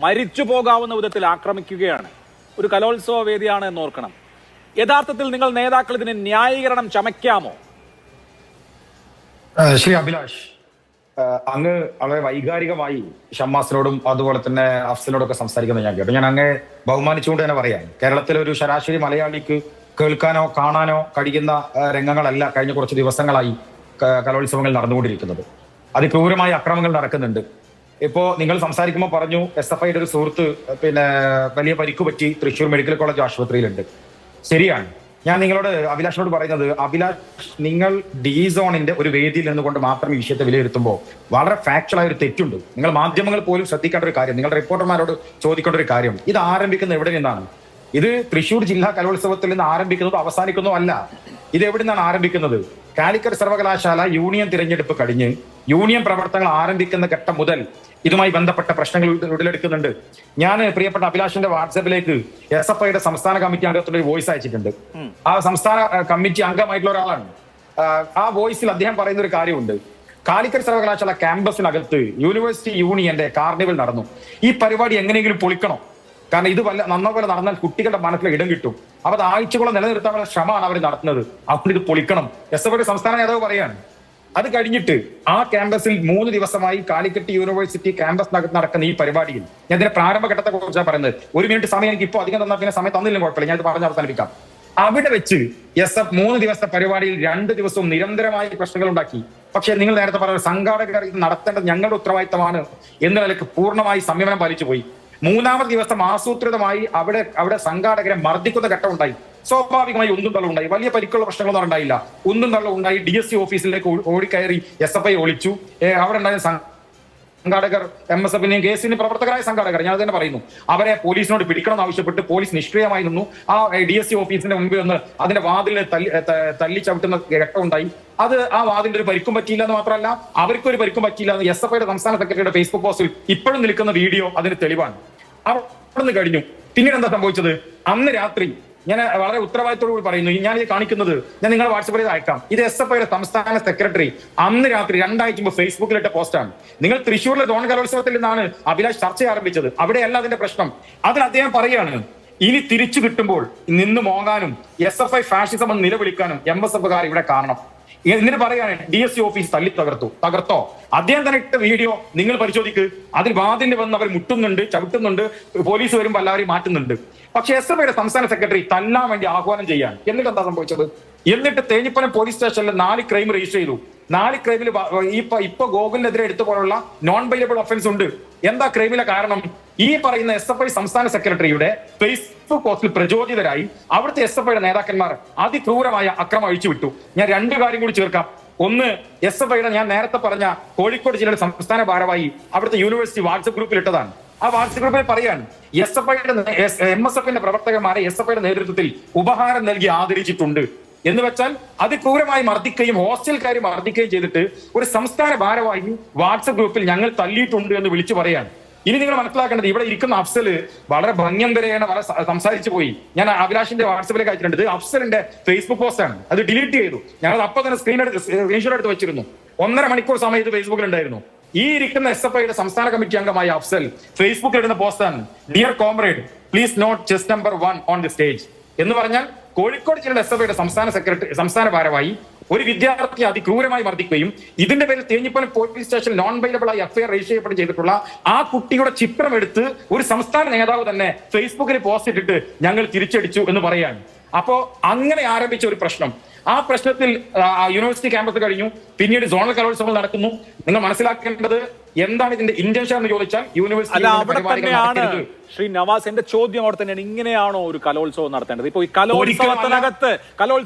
മരിച്ചു പോകാവുന്ന വിധത്തിൽ ആക്രമിക്കുകയാണ്. ഒരു കലോത്സവ വേദിയാണ് എന്ന് ഓർക്കണം. യഥാർത്ഥത്തിൽ നിങ്ങൾ നേതാക്കൾ ഇതിന് ന്യായീകരണം ചമയ്ക്കാമോ? ശ്രീ അഭിലാഷ്, അങ്ങ് വളരെ വൈകാരികമായി ഷമ്മാസിനോടും അതുപോലെ തന്നെ അഫ്സലിനോടൊക്കെ സംസാരിക്കുന്നത് ഞാൻ കേട്ടു. ഞാൻ അങ്ങ് ബഹുമാനിച്ചുകൊണ്ട് തന്നെ പറയാം, കേരളത്തിലെ ഒരു ശരാശരി മലയാളിക്ക് കേൾക്കാനോ കാണാനോ കഴിയുന്ന രംഗങ്ങളല്ല കഴിഞ്ഞ കുറച്ച് ദിവസങ്ങളായി കലോത്സവങ്ങൾ നടന്നുകൊണ്ടിരിക്കുന്നത്. അതിക്രൂരമായ അക്രമങ്ങൾ നടക്കുന്നുണ്ട്. ഇപ്പോ നിങ്ങൾ സംസാരിക്കുമ്പോൾ പറഞ്ഞു SFIയുടെ ഒരു സുഹൃത്ത് വലിയ പരിക്ക് പറ്റി തൃശ്ശൂർ മെഡിക്കൽ കോളേജ് ആശുപത്രിയിലുണ്ട്. ശരിയാണ്. ഞാൻ നിങ്ങളോട് അഭിലാഷിനോട് പറയുന്നത്, അഭിലാഷ്, നിങ്ങൾ ഡി സോണിന്റെ ഒരു വേദിയിൽ നിന്നുകൊണ്ട് മാത്രം ഈ വിഷയത്തെ വിലയിരുത്തുമ്പോൾ വളരെ ഫാക്ച്വൽ ആയ ഒരു തെറ്റുണ്ട്. നിങ്ങൾ മാധ്യമങ്ങൾ പോലും ശ്രദ്ധിക്കേണ്ട ഒരു കാര്യം, നിങ്ങളുടെ റിപ്പോർട്ടർമാരോട് ചോദിക്കേണ്ട ഒരു കാര്യം, ഇത് ആരംഭിക്കുന്നത് എവിടെ നിന്നാണ്? ഇത് തൃശ്ശൂർ ജില്ലാ കലോത്സവത്തിൽ നിന്ന് ആരംഭിക്കുന്നതോ അവസാനിക്കുന്നതോ അല്ല. ഇത് എവിടെ നിന്നാണ് ആരംഭിക്കുന്നത്? കാലിക്കറ്റ് സർവകലാശാല യൂണിയൻ തിരഞ്ഞെടുപ്പ് കഴിഞ്ഞ് യൂണിയൻ പ്രവർത്തനങ്ങൾ ആരംഭിക്കുന്ന ഘട്ടം മുതൽ ഇതുമായി ബന്ധപ്പെട്ട പ്രശ്നങ്ങൾ ഉടലെടുക്കുന്നുണ്ട്. ഞാൻ പ്രിയപ്പെട്ട അഭിലാഷിന്റെ വാട്സാപ്പിലേക്ക് SFIയുടെ സംസ്ഥാന കമ്മിറ്റി അംഗത്തിന്റെ ഒരു വോയിസ് അയച്ചിട്ടുണ്ട്. ആ സംസ്ഥാന കമ്മിറ്റി അംഗമായിട്ടുള്ള ഒരാളാണ്. ആ വോയിസിൽ അദ്ദേഹം പറയുന്ന ഒരു കാര്യമുണ്ട്. കാലിക്കറ്റ് സർവകലാശാല ക്യാമ്പസിനകത്ത് യൂണിവേഴ്സിറ്റി യൂണിയന്റെ കാർണിവൽ നടന്നു. ഈ പരിപാടി എങ്ങനെയെങ്കിലും പൊളിക്കണം. കാരണം ഇത് നന്നപോലെ നടന്നാൽ കുട്ടികളുടെ മനസ്സിൽ ഇടം കിട്ടും. അപ്പൊ അത് ആഴ്ചകളെ നിലനിർത്താനുള്ള ശ്രമമാണ് അവർ നടത്തുന്നത്. അപ്പോൾ ഇത് പൊളിക്കണം. SFIയുടെ സംസ്ഥാന നേതാവ് പറയാണ്. അത് കഴിഞ്ഞിട്ട് ആ ക്യാമ്പസിൽ 3 ദിവസമായി കാലിക്കറ്റ് യൂണിവേഴ്സിറ്റി ക്യാമ്പസിനകത്ത് നടക്കുന്ന ഈ പരിപാടിയിൽ ഞാൻ ഇതിന്റെ പ്രാരംഭഘട്ടത്തെ കുറിച്ചാണ് പറയുന്നത്. 1 മിനിറ്റ് സമയം എനിക്ക് ഇപ്പോൾ അധികം തന്നാൽ പിന്നെ സമയം തന്നില്ല, കുഴപ്പമില്ല, ഞാൻ ഇത് പറഞ്ഞ് അവസാനിപ്പിക്കാം. അവിടെ വെച്ച് SF 3 ദിവസത്തെ പരിപാടിയിൽ 2 ദിവസവും നിരന്തരമായ പ്രശ്നങ്ങൾ ഉണ്ടാക്കി. പക്ഷേ നിങ്ങൾ നേരത്തെ പറഞ്ഞ സംഘാടകർ ഇത് നടത്തേണ്ടത് ഞങ്ങളുടെ ഉത്തരവാദിത്തമാണ് എന്ന നിലയ്ക്ക് പൂർണ്ണമായി സംയമനം പാലിച്ചു പോയി. 3ാമത്തെ ദിവസം ആസൂത്രിതമായി അവിടെ സംഘാടകരെ മർദ്ദിക്കുന്ന ഘട്ടം ഉണ്ടായി. സ്വാഭാവികമായി ഒന്നും തള്ളും ഉണ്ടായി. വലിയ പരിക്കുള്ള പ്രശ്നങ്ങളൊന്നും ഉണ്ടായില്ല. ഒന്നും തള്ളും ഉണ്ടായി. DSC ഓഫീസിലേക്ക് ഓടിക്കയറി SFI ഒളിച്ചു. അവിടെ ഉണ്ടായ സംഘാടകർ, MSFന്റെയും KSന്റെയും പ്രവർത്തകരായ സംഘാടകർ, ഞാൻ തന്നെ പറയുന്നു, അവരെ പോലീസിനോട് പിടിക്കണമെന്ന് ആവശ്യപ്പെട്ട് പോലീസ് നിഷ്ക്രിയമായി നിന്നു. ആ DSC ഓഫീസിന്റെ മുമ്പിൽ നിന്ന് അതിന്റെ വാതിലിനെ തല്ലി ചവിട്ടുന്ന ഘട്ടം ഉണ്ടായി. ആ വാതിന്റെ ഒരു പരിക്കും പറ്റിയില്ല എന്ന് മാത്രമല്ല, അവർക്കൊരു പരിക്കും പറ്റിയില്ല എന്ന് SFIയുടെ സംസ്ഥാന സെക്രട്ടറിയുടെ ഫേസ്ബുക്ക് പോസ്റ്റിൽ ഇപ്പോഴും നിൽക്കുന്ന വീഡിയോ അതിന് തെളിവാണ്. അവിടെ നിന്ന് കഴിഞ്ഞു. പിന്നീട് എന്താ സംഭവിച്ചത്? അന്ന് രാത്രി, ഞാൻ വളരെ ഉത്തരവാദിത്തോടുകൂടി പറയുന്നു, ഞാൻ ഇത് കാണിക്കുന്നത് ഞാൻ നിങ്ങളുടെ വാട്സാപ്പിൽ അയക്കാം. ഇത് SFIയുടെ സംസ്ഥാന സെക്രട്ടറി അന്ന് രാത്രി 2 ആഴ്ച മുമ്പ് ഫേസ്ബുക്കിലിട്ട പോസ്റ്റാണ്. നിങ്ങൾ തൃശ്ശൂരിലെ സോൺ കലോത്സവത്തിൽ നിന്നാണ് അഭിലാഷ് ചർച്ച ആരംഭിച്ചത്. അവിടെയല്ല അതിന്റെ പ്രശ്നം. അതിൽ അദ്ദേഹം പറയാണ്, ഇനി തിരിച്ചു കിട്ടുമ്പോൾ നിന്ന് മോങ്ങാനും SFI ഫാഷിസം എന്ന് നിലവിളിക്കാനും MSFകാർ ഇവിടെ കാണണം. എന്നിട്ട് പറയാണ് DSC ഓഫീസ് തകർത്തോ. അദ്ദേഹം തന്നെ ഇട്ട വീഡിയോ നിങ്ങൾ പരിശോധിക്ക്. അതിൽ വാതിന്റെ വന്ന് അവർ മുട്ടുന്നുണ്ട്, ചവിട്ടുന്നുണ്ട്, പോലീസ് വരുമ്പോൾ എല്ലാവരെയും മാറ്റുന്നുണ്ട്. പക്ഷെ SFIയുടെ സംസ്ഥാന സെക്രട്ടറി തല്ലാൻ വേണ്ടി ആഹ്വാനം ചെയ്യാൻ. എന്നിട്ട് എന്താ സംഭവിച്ചത്? എന്നിട്ട് തേഞ്ഞിപ്പലം പോലീസ് സ്റ്റേഷനിൽ 4 ക്രൈം രജിസ്റ്റർ ചെയ്തു. 4 ക്രൈമിൽ ഇപ്പൊ ഗോകുലിനെതിരെ എടുത്തു പോലുള്ള നോൺ ബൈലബിൾ ഒഫൻസ് ഉണ്ട്. എന്താ ക്രൈമിലെ കാരണം? ഈ പറയുന്ന SFI സംസ്ഥാന സെക്രട്ടറിയുടെ ഫേസ്ബുക്ക് പോസ്റ്റിൽ പ്രചോദിതരായി അവിടുത്തെ SFIയുടെ നേതാക്കന്മാർ അതിക്രൂരമായ അക്രമം അഴിച്ചുവിട്ടു. ഞാൻ 2 കാര്യം കൂടി ചേർക്കാം. ഒന്ന്, SFIയുടെ ഞാൻ നേരത്തെ പറഞ്ഞ കോഴിക്കോട് ജില്ലയുടെ സംസ്ഥാന ഭാരവാഹി അവിടുത്തെ യൂണിവേഴ്സിറ്റി വാട്സ്ആപ്പ് ഗ്രൂപ്പിൽ ഇട്ടതാണ്. ആ വാട്സ്ആപ്പ് ഗ്രൂപ്പിൽ പറയാണ്, MSFന്റെ പ്രവർത്തകന്മാരെ SFIയുടെ നേതൃത്വത്തിൽ ഉപഹാരം നൽകി ആദരിച്ചിട്ടുണ്ട് എന്ന് വെച്ചാൽ അതിക്രൂരമായി മർദ്ദിക്കുകയും ഹോസ്റ്റൽക്കാരെ മർദ്ദിക്കുകയും ചെയ്തിട്ട് ഒരു സംസ്ഥാന ഭാരവാഹി വാട്സ്ആപ്പ് ഗ്രൂപ്പിൽ ഞങ്ങൾ തല്ലിയിട്ടുണ്ട് എന്ന് വിളിച്ചു പറയാണ്. ഇനി നിങ്ങൾ മനസ്സിലാക്കേണ്ടത്, ഇവിടെ ഇരിക്കുന്ന അഫ്സല് വളരെ ഭംഗ്യന്തരേണ വളരെ സംസാരിച്ചു പോയി. ഞാൻ അഭിലാഷിന്റെ വാട്സാപ്പിലേക്ക് അയച്ചിട്ടുണ്ട്. ഇത് അഫ്സലിന്റെ ഫേസ്ബുക്ക് പോസ്റ്റാണ്. അത് ഡിലീറ്റ് ചെയ്തു. ഞങ്ങൾ അപ്പൊ തന്നെ സ്ക്രീൻഷോട്ട് എടുത്ത് വെച്ചിരുന്നു. 1.5 മണിക്കൂർ സമയം ഇത് ഫേസ്ബുക്കിൽ ഉണ്ടായിരുന്നു. ഈ ഇരിക്കുന്ന SFIയുടെ സംസ്ഥാന കമ്മിറ്റി അംഗമായ അഫ്സൽ ഫേസ്ബുക്കിൽ ഇടുന്ന പോസ്റ്റാണ്, dear comrade, please note chest number 1 on the stage എന്ന് പറഞ്ഞാൽ കോഴിക്കോട് ജില്ലയുടെ SFIയുടെ സംസ്ഥാന ഭാരവാഹി ഒരു വിദ്യാർത്ഥിയെ അതിക്രൂരമായി മർദ്ദിക്കുകയും ഇതിന്റെ പേരിൽ Thenhipalam police station non bailable ആയി FIR രജിസ്റ്റർ ചെയ്യപ്പെടുകയും ചെയ്തിട്ടുള്ള ആ കുട്ടിയുടെ ചിത്രം എടുത്ത് ഒരു സംസ്ഥാന നേതാവ് തന്നെ ഫേസ്ബുക്കിൽ പോസ്റ്റ് ഇട്ടിട്ട് ഞങ്ങൾ തിരിച്ചടിച്ചു എന്ന് പറയാണ്. അപ്പോ അങ്ങനെ ആരംഭിച്ച ഒരു പ്രശ്നം, ആ പ്രശ്നത്തിൽ യൂണിവേഴ്സിറ്റി ക്യാമ്പസ് കഴിഞ്ഞു. പിന്നീട് സോണൽ കലോത്സവങ്ങൾ നടക്കുന്നു. നിങ്ങൾ മനസ്സിലാക്കേണ്ടത് എന്താണ് ഇതിന്റെ ഇന്റൻഷൻ എന്ന് ചോദിച്ചാൽ യൂണിവേഴ്സിറ്റി. ശ്രീ നവാസ്, എന്റെ ചോദ്യം അവിടെ തന്നെയാണ്. ഇങ്ങനെയാണോ ഒരു കലോത്സവം നടത്തേണ്ടത്? ഇപ്പൊ ഈ കലോത്സവത്തിനകത്ത്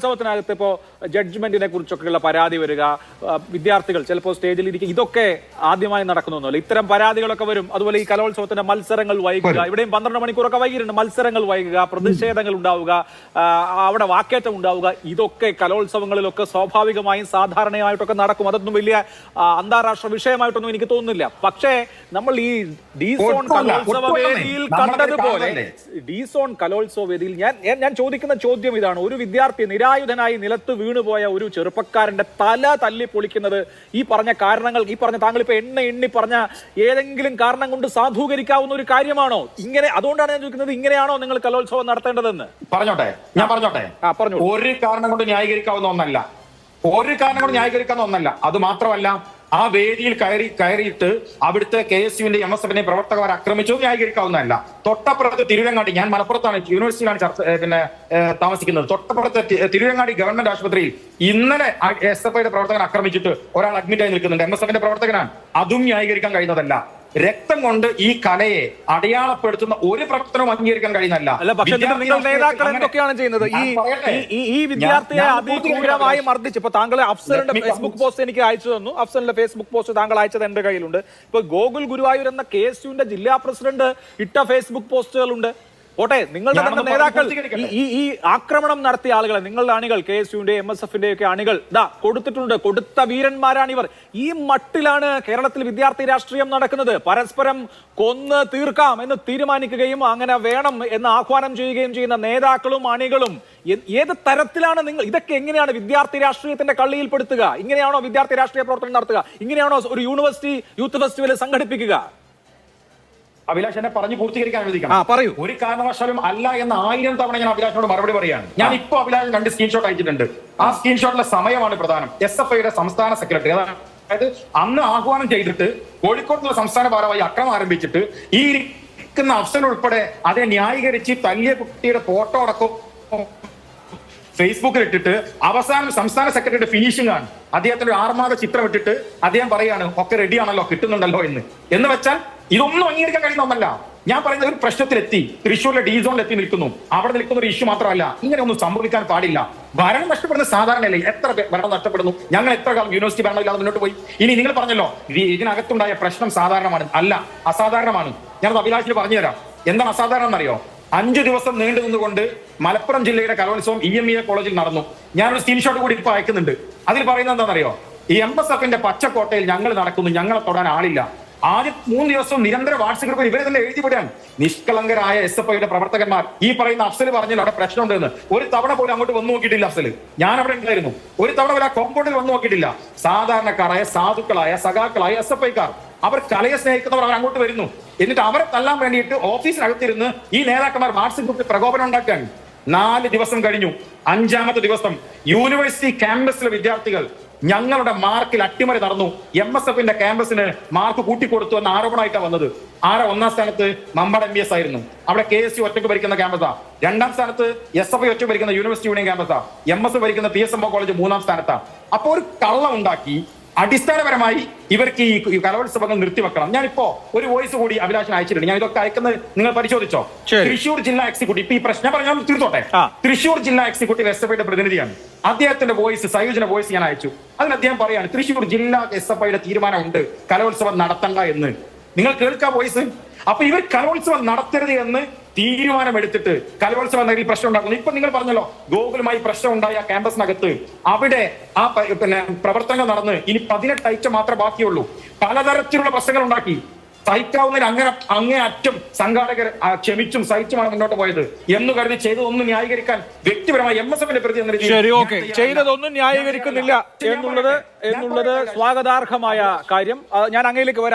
ഇപ്പോ ജഡ്ജ്മെന്റിനെ കുറിച്ചൊക്കെയുള്ള പരാതി വരിക, വിദ്യാർത്ഥികൾ ചിലപ്പോൾ സ്റ്റേജിൽ ഇരിക്കുക, ഇതൊക്കെ ആദ്യമായി നടക്കുന്നൊന്നുമല്ല. ഇത്തരം പരാതികളൊക്കെ വരും. അതുപോലെ ഈ കലോത്സവത്തിന്റെ മത്സരങ്ങൾ വൈകുക, ഇവിടെയും 12 മണിക്കൂറൊക്കെ വൈകിട്ടുണ്ട്. മത്സരങ്ങൾ വൈകുക, പ്രതിഷേധങ്ങൾ ഉണ്ടാവുക, അവിടെ വാക്കേറ്റം ഉണ്ടാവുക, ഇതൊക്കെ കലോത്സവങ്ങളിലൊക്കെ സ്വാഭാവികമായും സാധാരണയായിട്ടൊക്കെ നടക്കും. അതൊന്നും വലിയ അന്താരാഷ്ട്ര വിഷയമായിട്ടൊന്നും എനിക്ക് തോന്നുന്നില്ല. പക്ഷേ നമ്മൾ ഈ ഡി സോൺ കലോത്സവ വേദിയിൽ കണ്ടതുപോലെ ഡീസോൺ കലോത്സവ വേദിയിൽ ഞാൻ ചോദിക്കുന്ന ചോദ്യം ഇതാണ്. ഒരു വിദ്യാർത്ഥി നിരായുധനായി നിലത്ത് വീണുപോയ ഒരു ചെറുപ്പക്കാരന്റെ തല തല്ലി പൊളിക്കുന്നത് ഈ പറഞ്ഞ കാരണങ്ങൾ, ഈ പറഞ്ഞ താങ്കൾ ഇപ്പൊ എണ്ണി പറഞ്ഞ ഏതെങ്കിലും കാരണം കൊണ്ട് സാധൂകരിക്കാവുന്ന ഒരു കാര്യമാണോ? ഇങ്ങനെ അതുകൊണ്ടാണ് ഞാൻ ചോദിക്കുന്നത്, ഇങ്ങനെയാണോ നിങ്ങൾ കലോത്സവം നടത്തേണ്ടതെന്ന്? ഞാൻ പറഞ്ഞോട്ടെ. ഒരു കാരണം കൊണ്ട് ന്യായീകരിക്കാവുന്ന ഒന്നല്ല, ഒരു കാരണം കൊണ്ട് ന്യായീകരിക്കാവുന്ന ഒന്നല്ല. അത് മാത്രമല്ല, ആ വേദിയിൽ കയറിയിട്ട് അവിടുത്തെ KSUവിന്റെ MSFന്റെ പ്രവർത്തകർ ആക്രമിച്ചത് ന്യായീകരിക്കാവുന്നതല്ല. തൊട്ടപ്പുറത്ത് തിരുവങ്ങാടി, ഞാൻ മലപ്പുറത്താണ്, യൂണിവേഴ്സിറ്റിയിലാണ് താമസിക്കുന്നത്. തൊട്ടപ്പുറത്തെ തിരുവങ്ങാടി ഗവൺമെന്റ് ആശുപത്രിയിൽ ഇന്നലെ SFIയുടെ പ്രവർത്തകൻ ആക്രമിച്ചിട്ട് ഒരാൾ അഡ്മിറ്റ് ആയി നിൽക്കുന്നുണ്ട്. MSFന്റെ പ്രവർത്തകനാണ്. അതും ന്യായീകരിക്കാൻ കഴിയുന്നതല്ല. രക്തം കൊണ്ട് ഈ കലയെ അടയാളപ്പെടുത്തുന്ന ഒരു പ്രവർത്തനവും അംഗീകരിക്കാൻ കഴിയുന്നതല്ല. പക്ഷേ നിങ്ങൾ നേതാക്കൾ എന്തൊക്കെയാണ് ചെയ്യുന്നത്? ഈ വിദ്യാർത്ഥിയെ അതിക്രൂരമായി മർദ്ദിച്ച്, ഇപ്പൊ താങ്കൾ അഫ്സലിന്റെ ഫേസ്ബുക്ക് പോസ്റ്റ് എനിക്ക് അയച്ചു തന്നു. അഫ്സലിന്റെ ഫേസ്ബുക്ക് പോസ്റ്റ് താങ്കൾ അയച്ചത് എന്റെ കയ്യിലുണ്ട്. ഇപ്പൊ ഗോകുൽ ഗുരുവായൂർ എന്ന KSUവിന്റെ ജില്ലാ പ്രസിഡന്റ് ഇട്ട ഫേസ്ബുക്ക് പോസ്റ്റുകളുണ്ട്. ഓട്ടെ, നിങ്ങളുടെ തന്നെ നേതാക്കൾ ഈ ആക്രമണം നടത്തിയ ആളുകളെ, നിങ്ങളുടെ അണികൾ, KSUവിന്റെ MSFന്റെ ഒക്കെ അണികൾ കൊടുത്തിട്ടുണ്ട്. കൊടുത്ത വീരന്മാരാണിവർ. ഈ മട്ടിലാണ് കേരളത്തിൽ വിദ്യാർത്ഥി രാഷ്ട്രീയം നടക്കുന്നത്. പരസ്പരം കൊന്ന് തീർക്കാം എന്ന് തീരുമാനിക്കുകയും അങ്ങനെ വേണം എന്ന് ആഹ്വാനം ചെയ്യുകയും ചെയ്യുന്ന നേതാക്കളും അണികളും ഏത് തരത്തിലാണ് നിങ്ങൾ ഇതൊക്കെ എങ്ങനെയാണ് വിദ്യാർത്ഥി രാഷ്ട്രീയത്തിന്റെ കള്ളിയിൽപ്പെടുത്തുക? ഇങ്ങനെയാണോ വിദ്യാർത്ഥി രാഷ്ട്രീയ പ്രവർത്തനം നടത്തുക? ഇങ്ങനെയാണോ ഒരു യൂണിവേഴ്സിറ്റി യൂത്ത് ഫെസ്റ്റിവൽ സംഘടിപ്പിക്കുക? അഭിലാഷ് എന്നെ പറഞ്ഞു പൂർത്തീകരിക്കാൻ അനുവദിക്കണം. ഒരു കാരണവശാലും അല്ല എന്ന് 1000 തവണ ഞാൻ അഭിലാഷിനോട് മറുപടി പറയാണ്. ഞാൻ ഇപ്പൊ അഭിലാഷ് 2 സ്ക്രീൻഷോട്ട് അയച്ചിട്ടുണ്ട്. ആ സ്ക്രീൻഷോട്ടിലെ സമയമാണ് പ്രധാനം. SFIയുടെ സംസ്ഥാന സെക്രട്ടറി, അതായത് അന്ന് ആഹ്വാനം ചെയ്തിട്ട് കോഴിക്കോട്ടുള്ള സംസ്ഥാന ഭാരവാഹി അക്രമം ആരംഭിച്ചിട്ട് ഈ ഇരിക്കുന്ന അഫ്സൽ ഉൾപ്പെടെ അതിനെ ന്യായീകരിച്ച് തല്ലിയ കുട്ടിയുടെ ഫോട്ടോ അടക്കം ഫേസ്ബുക്കിൽ ഇട്ടിട്ട് അവസാനം സംസ്ഥാന സെക്രട്ടറിയുടെ ഫിനിഷിംഗ് ആണ്. അദ്ദേഹത്തിന്റെ ഒരു ആർമാക ചിത്രം ഇട്ടിട്ട് അദ്ദേഹം പറയാണ് ഒക്കെ റെഡിയാണല്ലോ, കിട്ടുന്നുണ്ടല്ലോ എന്ന് വെച്ചാൽ ഇതൊന്നും അംഗീകരിക്കാൻ കഴിയുന്ന ഒന്നല്ല. ഞാൻ പറയുന്ന ഒരു പ്രശ്നത്തിലെത്തി, തൃശ്ശൂരിലെ D-സോണിൽ എത്തി നിൽക്കുന്നു. അവിടെ നിൽക്കുന്ന ഒരു ഇഷ്യൂ മാത്രമല്ല, ഇങ്ങനെ ഒന്നും സംഭവിക്കാൻ പാടില്ല. ഭരണം നഷ്ടപ്പെടുന്ന സാധാരണയല്ലേ? എത്ര ഭരണം നഷ്ടപ്പെടുന്നു? ഞങ്ങൾ എത്ര കാലം യൂണിവേഴ്സിറ്റി ഭരണമില്ലാതെ മുന്നോട്ട് പോയി. ഇനി നിങ്ങൾ പറഞ്ഞല്ലോ ഇതിനകത്തുണ്ടായ പ്രശ്നം സാധാരണമാണ്. അല്ല, അസാധാരണമാണ്. ഞാനത് അഭിലാഷിന് പറഞ്ഞു തരാം. എന്താണ് അസാധാരണം എന്നറിയോ? 5 ദിവസം നീണ്ടു നിന്നുകൊണ്ട് മലപ്പുറം ജില്ലയുടെ കലോത്സവം EMEA കോളേജിൽ നടന്നു. ഞാനൊരു സ്ക്രീൻഷോട്ട് കൂടി ഇപ്പൊ അയക്കുന്നുണ്ട്. അതിൽ പറയുന്നത് എന്താണെന്നറിയോ? ഈ MSFന്റെ പച്ചക്കോട്ടയിൽ ഞങ്ങൾ നടക്കുന്നു, ഞങ്ങളെ തൊടാൻ ആളില്ല. ആദ്യം 3 ദിവസം നിരന്തര വാട്സ്ആപ്പ് ഗ്രൂപ്പിൽ ഇവരെ തന്നെ എഴുതിവിടാൻ നിഷ്കളങ്കരായ SFIയുടെ പ്രവർത്തകന്മാർ. ഈ പറയുന്ന അഫ്സൽ പറഞ്ഞല്ലോ അവിടെ പ്രശ്നമുണ്ടെന്ന്. ഒരു തവണ പോലും അങ്ങോട്ട് വന്നു നോക്കിയിട്ടില്ല അഫ്സൽ. ഞാൻ അവിടെ ഉണ്ടായിരുന്നു. ഒരു തവണ പോലും ആ കോമ്പൗണ്ടിൽ വന്നു നോക്കിയിട്ടില്ല. സാധാരണക്കാരായ സാധുക്കളായ സഖാക്കളായ SFIക്കാർ, അവർ കലയെ സ്നേഹിക്കുന്നവർ, അവർ അങ്ങോട്ട് വരുന്നു. എന്നിട്ട് അവരെ തല്ലാൻ വേണ്ടിയിട്ട് ഓഫീസിനകത്തിരുന്ന് ഈ നേതാക്കന്മാർ വാട്സ്ആപ്പ് ഗ്രൂപ്പിൽ പ്രകോപനം ഉണ്ടാക്കാൻ. 4 ദിവസം കഴിഞ്ഞു. 5ാമത്തെ ദിവസം യൂണിവേഴ്സിറ്റി ക്യാമ്പസിലെ വിദ്യാർത്ഥികൾ ഞങ്ങളുടെ മാർക്കിൽ അട്ടിമറി നടന്നു. MSFന്റെ ക്യാമ്പസിന് മാർക്ക് കൂട്ടിക്കൊടുത്തു എന്ന ആരോപണമായിട്ടാണ് വന്നത്. 1ാം സ്ഥാനത്ത് മമ്പാട് MBS ആയിരുന്നു. അവിടെ KSU ഒറ്റയ്ക്ക് ഭരിക്കുന്ന ക്യാമ്പസാ. 2ാം സ്ഥാനത്ത് SFI ഒറ്റയ്ക്ക് ഭരിക്കുന്ന യൂണിവേഴ്സിറ്റി യൂണിയൻ ക്യാമ്പസാ. MSF ഭരിക്കുന്ന PSMO കോളേജ് 3ാം സ്ഥാനത്താ. അപ്പോൾ ഒരു കള്ളം ഉണ്ടാക്കി അടിസ്ഥാനപരമായി ഇവർക്ക് ഈ കലോത്സവങ്ങൾ നിർത്തിവെക്കണം. ഞാനിപ്പോ ഒരു വോയിസ് കൂടി അഭിലാഷിന് അയച്ചിട്ടുണ്ട്. ഞാൻ ഇതൊക്കെ അയക്കുന്നത് നിങ്ങൾ പരിശോധിച്ചോ. തൃശ്ശൂർ ജില്ലാ എക്സിക്യൂട്ടീവ്, ഇപ്പൊ ഈ പ്രശ്നം പറഞ്ഞാൽ തീർത്തോട്ടെ. തൃശ്ശൂർ ജില്ലാ എക്സിക്യൂട്ടീവ് SFIയുടെ പ്രതിനിധിയാണ്. അദ്ദേഹത്തിന്റെ വോയിസ്, സയോജന വോയിസ് ഞാൻ അയച്ചു. അതിന് അദ്ദേഹം പറയാണ് തൃശ്ശൂർ ജില്ലാ SFIയുടെ തീരുമാനമുണ്ട് കലോത്സവം നടത്തണ്ട എന്ന്. നിങ്ങൾ കേൾക്കാ വോയിസ്. അപ്പൊ ഇവർ കലോത്സവം നടത്തരുത് എന്ന് തീരുമാനമെടുത്തിട്ട് കലോത്സവം എന്തെങ്കിലും പ്രശ്നം ഉണ്ടാക്കുന്നു. ഇപ്പൊ നിങ്ങൾ പറഞ്ഞല്ലോ ഗോകുലുമായി പ്രശ്നം ഉണ്ടായ ക്യാമ്പസിനകത്ത് അവിടെ ആ പ്രവർത്തനങ്ങൾ നടന്ന് ഇനി 18 ഐറ്റം മാത്രമേ ബാക്കിയുള്ളൂ. പലതരത്തിലുള്ള പ്രശ്നങ്ങൾ ഉണ്ടാക്കി. സഹിക്കാവുന്നതിന് അങ്ങേ അറ്റം സംഘാടകർ ക്ഷമിച്ചും സഹിച്ചുമാണ് മുന്നോട്ട് പോയത് എന്ന് കരുതി ചെയ്തതൊന്നും ന്യായീകരിക്കാൻ വ്യക്തിപരമായി MSFന്റെ പ്രതി ചെയ്തതൊന്നും ന്യായീകരിക്കുന്നില്ല എന്നുള്ളത് സ്വാഗതാർഹമായ കാര്യം. ഞാൻ അങ്ങയിലേക്ക് വരാം.